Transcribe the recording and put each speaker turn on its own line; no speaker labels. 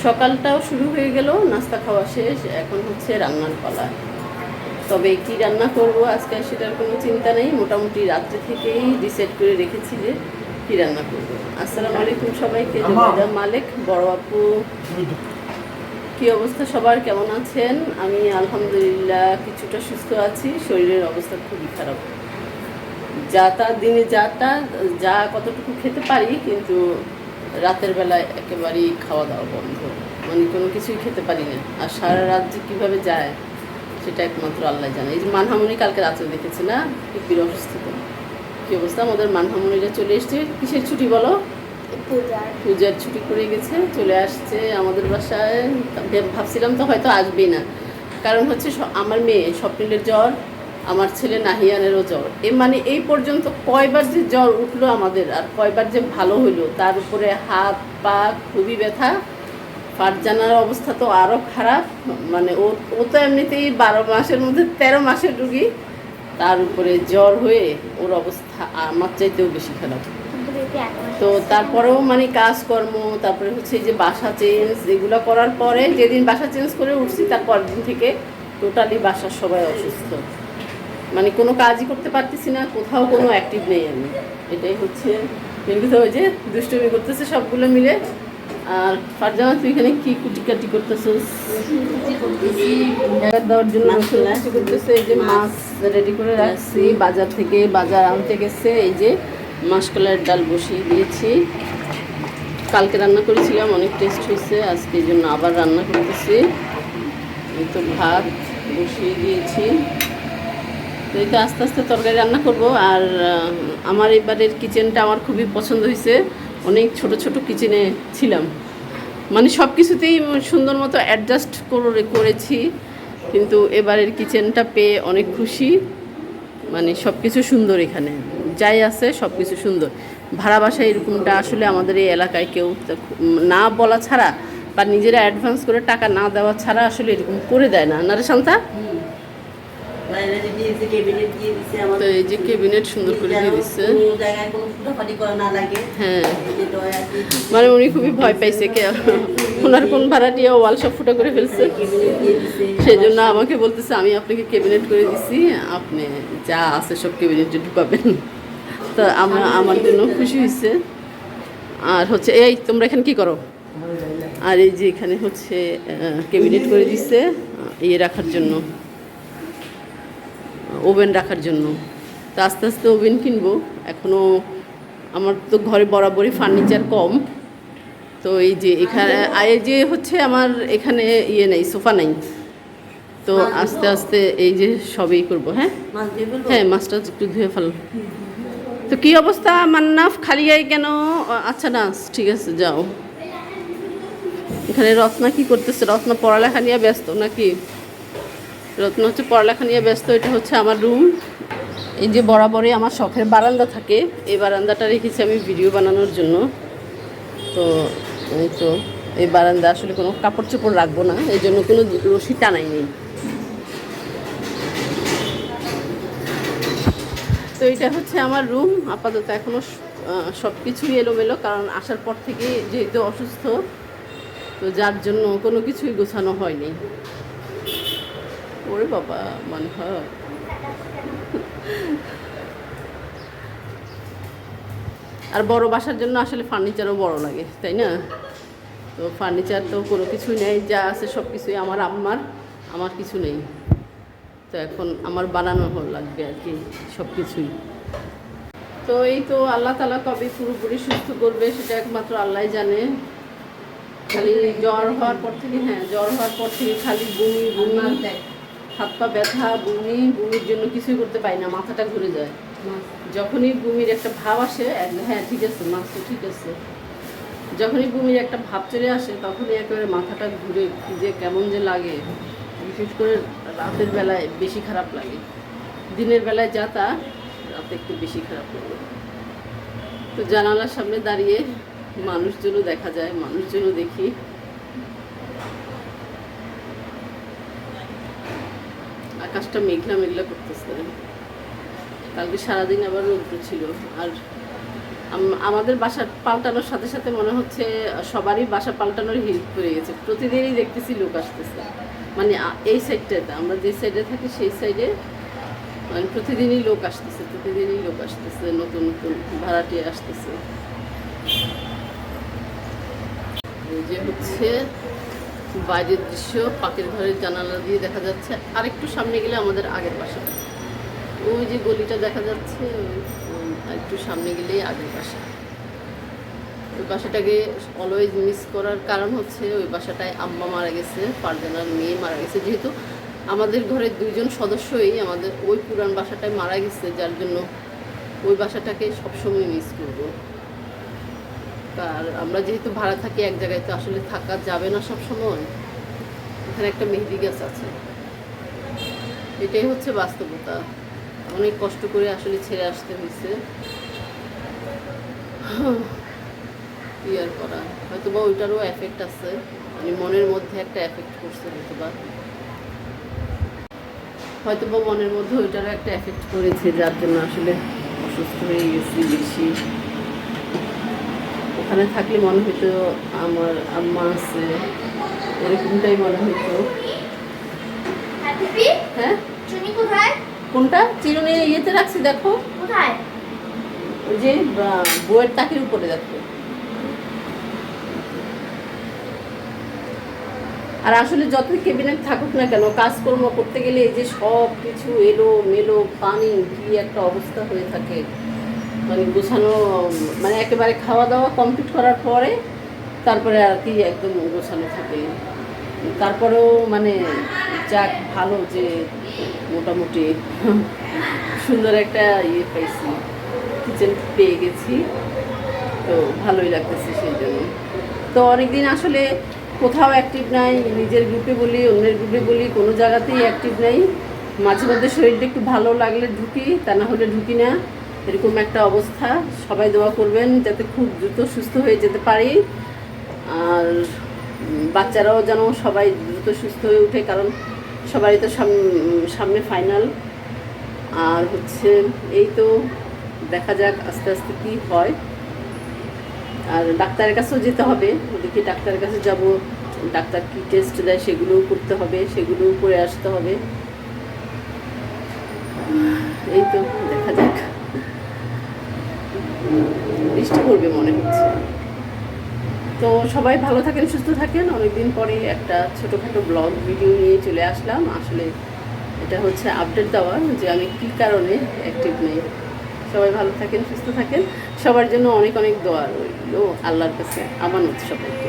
সকালটাও শুরু হয়ে গেল, নাস্তা খাওয়া শেষ, এখন হচ্ছে রান্নার পালা। তবে কি রান্না করব আজকে সেটার কোনো চিন্তা নেই, মোটামুটি রাত্রে থেকেই ডিসাইড করে রেখেছি যে কী রান্না করব। আসসালামু আলাইকুম সবাইকে, জুবাইদা মালিক, বড় আপু। কী অবস্থা সবার, কেমন আছেন? আমি আলহামদুলিল্লাহ কিছুটা সুস্থ আছি, শরীরের অবস্থা খুবই খারাপ। দিনে যা কতটুকু খেতে পারি, কিন্তু রাতের বেলায় একেবারেই খাওয়া দাওয়া বন্ধ, মানে কোনো কিছুই খেতে পারি না। আর সারা রাত যে কীভাবে যায় সেটা একমাত্র আল্লাহ জানে। এই যে মানহামনি কালকে রাত্রে দেখেছি না, পিপির অসুস্থ কী অবস্থা। আমাদের মানহামনিরা চলে এসছে, কিসের ছুটি বলো? পূজার ছুটি করে গেছে, চলে আসছে আমাদের বাসায়। ভাবছিলাম তো হয়তো আসবেই না, কারণ হচ্ছে আমার মেয়ে স্বপ্নিলের জ্বর, আমার ছেলে নাহিয়ানেরও জ্বর। মানে এই পর্যন্ত কয়বার যে জ্বর উঠলো আমাদের, আর কয়বার যে ভালো হইলো, তার উপরে হাত পা খুবই ব্যথা। ফারজানার অবস্থা তো আরও খারাপ, মানে ও তো এমনিতেই 12 মাসের মধ্যে 13 মাসের রুগী, তার উপরে জ্বর হয়ে ওর অবস্থা আমার চাইতেও বেশি খারাপ। তো তারপরেও মানে কাজকর্ম, তারপরে হচ্ছে এই যে বাসা চেঞ্জ, এগুলো করার পরে যেদিন বাসা চেঞ্জ করে উঠছি তারপর দিন থেকে টোটালি বাসার সবাই অসুস্থ, মানে কোনো কাজই করতে পারতেছি না, কোথাও কোনো অ্যাক্টিভ নেই আমি। এটাই হচ্ছে কিন্তু ওই যে দুষ্টুমি করতেছে সবগুলো মিলে। আর ফারজানা তুই এখানে কি কুটিকাটি করতেছিস? দেওয়ার জন্য করতেছে। এই যে মাছ রেডি করে রাখছি, বাজার আনতে গেছে। এই যে মাসকলাইয়ের ডাল বসিয়ে দিয়েছি, কালকে রান্না করেছিলাম, অনেক টেস্ট হয়েছে, আজকে এই জন্য আবার রান্না করতেছি। এই তো ভাত বসিয়ে দিয়েছি, তো এই তো আস্তে আস্তে তরকারি রান্না করব। আর আমার এবারের কিচেনটা আমার খুবই পছন্দ হয়েছে, অনেক ছোট ছোট কিচেনে ছিলাম, মানে সব কিছুতেই সুন্দর মতো অ্যাডজাস্ট করেছি, কিন্তু এবারের কিচেনটা পেয়ে অনেক খুশি। মানে সব কিছু সুন্দর, এখানে যাই আছে সব কিছু সুন্দর। ভাড়া বাসায় এরকমটা আসলে আমাদের এই এলাকায় কেউ না বলা ছাড়া বা নিজেরা অ্যাডভান্স করে টাকা না দেওয়া ছাড়া আসলে এরকম করে দেয় না, না রে শান্তা? তো এই যে ক্যাবিনেট সুন্দর করে দিয়ে দিচ্ছে, হ্যাঁ, মানে উনি খুবই ভয় পাইছে, ওনার কোন ভাড়াটিয়া ওয়াল সব ফুটা করে ফেলছে, সেই জন্য আমাকে বলতেছে আমি আপনাকে ক্যাবিনেট করে দিছি, আপনি যা আছে সব ক্যাবিনেটে ঢুকাবেন। তো আমার জন্য খুশি হয়েছে। আর হচ্ছে এই তোমরা এখানে কি করো? আর এই যে এখানে হচ্ছে ক্যাবিনেট করে দিচ্ছে ইয়ে রাখার জন্য, ওভেন রাখার জন্য। তো আস্তে আস্তে ওভেন কিনবো, এখনও আমার তো ঘরে বরাবরই ফার্নিচার কম। তো এই যে এখানে এই যে হচ্ছে আমার এখানে ইয়ে নেই, সোফা নেই, তো আস্তে আস্তে এই যে সবই করবো। হ্যাঁ হ্যাঁ, মাছটা একটু ধুয়ে ফেল। তো কী অবস্থা মান্নাফ, খালি গায়ে কেন? আচ্ছা না, ঠিক আছে যাও। এখানে রত্না কি করতেছে? রত্না পড়ালেখা নিয়ে ব্যস্ত নাকি? রত্ন হচ্ছে পড়ালেখা নিয়ে ব্যস্ত। এটা হচ্ছে আমার রুম। এই যে বরাবরই আমার শখের বারান্দা থাকে, এই বারান্দাটা রেখেছি আমি ভিডিও বানানোর জন্য। তো এই তো এই বারান্দা আসলে কোনো কাপড় চোপড় রাখবো না, এই জন্য কোনো রশি টানাই নেই। তো এটা হচ্ছে আমার রুম আপাতত। এখনও সব কিছুই এলোমেলো, কারণ আসার পর থেকে যেহেতু অসুস্থ, তো যার জন্য কোনো কিছুই গোছানো হয়নি। ওরে বাবা, মনে হয় আর বড় বাসার জন্য আসলে ফার্নিচারও বড় লাগে, তাই না? তো ফার্নিচার তো কোনো কিছুই নেই, যা আছে সব কিছুই আমার কিছু নেই। তো এখন আমার বানানো লাগবে আর কি সব কিছুই। তো এই তো আল্লাহ তাআলা কবে পুরোপুরি সুস্থ করবে সেটা একমাত্র আল্লাহ জানে। খালি জ্বর হওয়ার পর থেকে খালি বমি, হাত পা ব্যথা, বমির জন্য কিছুই করতে পারি না, মাথাটা ঘুরে যায়। যখনই বমির একটা ভাব আসে, হ্যাঁ ঠিক আছে মাছ তো ঠিক আছে, যখনই বমির একটা ভাব চলে আসে তখনই একেবারে মাথাটা ঘুরে যে কেমন যে লাগে। বিশেষ করে রাতের বেলায় বেশি খারাপ লাগে, দিনের বেলায় যা তা, রাতে একটু বেশি খারাপ লাগে। তো জানালার সামনে দাঁড়িয়ে মানুষজনও দেখা যায়, মানুষজনও দেখি। আকাশটা মেঘলা মেঘলা করতেছে, কালকে সারাদিন আবার রৌদ্র ছিল। আর আমাদের বাসা পাল্টানোর সাথে সাথে মনে হচ্ছে সবারই বাসা পাল্টানোর হিড়িক পড়ে গেছে। প্রতিদিনই দেখতেছি লোক আসতেছে, মানে এই সাইডটাতে আমরা যে সাইডে থাকি সেই সাইডে মানে প্রতিদিনই লোক আসতেছে, প্রতিদিনই লোক আসতেছে, নতুন নতুন ভাড়াটিয়া আসতেছে। এই যে হচ্ছে বাইরের দৃশ্য, পাখির ঘরের জানালা দিয়ে দেখা যাচ্ছে। আর একটু সামনে গেলে আমাদের আগের বাসাটা, ওই যে গলিটা দেখা যাচ্ছে, আর একটু সামনে গেলেই আগের বাসা। ওই বাসাটাকে অলওয়েজ মিস করার কারণ হচ্ছে ওই বাসাটায় আম্মা মারা গেছে, ফারজানার মেয়ে মারা গেছে। যেহেতু আমাদের ঘরের 2জন সদস্যই আমাদের ওই পুরান বাসাটায় মারা গেছে, যার জন্য ওই বাসাটাকে সবসময় মিস করবো। আর আমরা যেহেতু ভাড়া থাকি এক জায়গায়, তো আসলে থাকা যাবে না সব সময়। এখানে একটা মেহেদি গাছ আছে, এটাই হচ্ছে বাস্তবতা। অনেক কষ্ট করে আসলে ছেড়ে আসতে হয়েছে, কি আর করা। হয়তো বা ওইটারও এফেক্ট আছে, মানে মনের মধ্যে একটা এফেক্ট করছে, হয়তো বা মনের মধ্যে ওইটারও একটা এফেক্ট করেছে, যার জন্য আসলে অসুস্থ হয়ে গেছি বেশি। ওখানে থাকলে মনে হইতো আমার আম্মা আছে, এরকমটাই মনে হইতো। হ্যাঁ, কোনটা চিরুনি ইয়েতে রাখছি দেখো, ওই যে বইয়ের তাকের উপরে দেখো। আর আসলে যত ক্যাবিনেট থাকুক না কেন, কাজকর্ম করতে গেলে এই যে সব কিছু এলো মেলো, পানি, কি একটা অবস্থা হয়ে থাকে। মানে গোছানো, মানে একেবারে খাওয়া দাওয়া কমপ্লিট করার পরে তারপরে আর কি একদম গোছানো থাকে। তারপরেও মানে যাক, ভালো যে মোটামুটি সুন্দর একটা ইয়ে পাইছি, কিচেন পেয়ে গেছি, তো ভালোই লাগতেছে সেই জন্য। তো অনেকদিন আসলে কোথাও অ্যাক্টিভ নাই, নিজের গ্রুপে বলি অন্যের গ্রুপে বলি, কোনো জায়গাতেই অ্যাক্টিভ নাই। মাঝে মধ্যে শরীরটা একটু ভালো লাগলে ঢুকি, তা না হলে ঢুকি না, এরকম একটা অবস্থা। সবাই দোয়া করবেন যাতে খুব দ্রুত সুস্থ হয়ে যেতে পারি, আর বাচ্চারাও যেন সবাই দ্রুত সুস্থ হয়ে ওঠে, কারণ সবারই তো সামনে ফাইনাল। আর হচ্ছে এই তো দেখা যাক আস্তে আস্তে কী হয়। আর ডাক্তারের কাছেও যেতে হবে, ওদিকে ডাক্তারের কাছে যাব, ডাক্তার কী টেস্ট দেয় সেগুলোও করতে হবে, সেগুলোও করে আসতে হবে। এই তো দেখা যাক, বৃষ্টি পড়বে মনে হচ্ছে। তো সবাই ভালো থাকেন, সুস্থ থাকেন। অনেকদিন পরে একটা ছোটোখাটো ব্লগ ভিডিও নিয়ে চলে আসলাম। আসলে এটা হচ্ছে আপডেট দেওয়া যে আমি কী কারণে অ্যাক্টিভ নেই। সবাই ভালো থাকেন, সুস্থ থাকেন, সবার জন্য অনেক অনেক দোয়া রইল আল্লাহর কাছে, আমানত সবাইকে।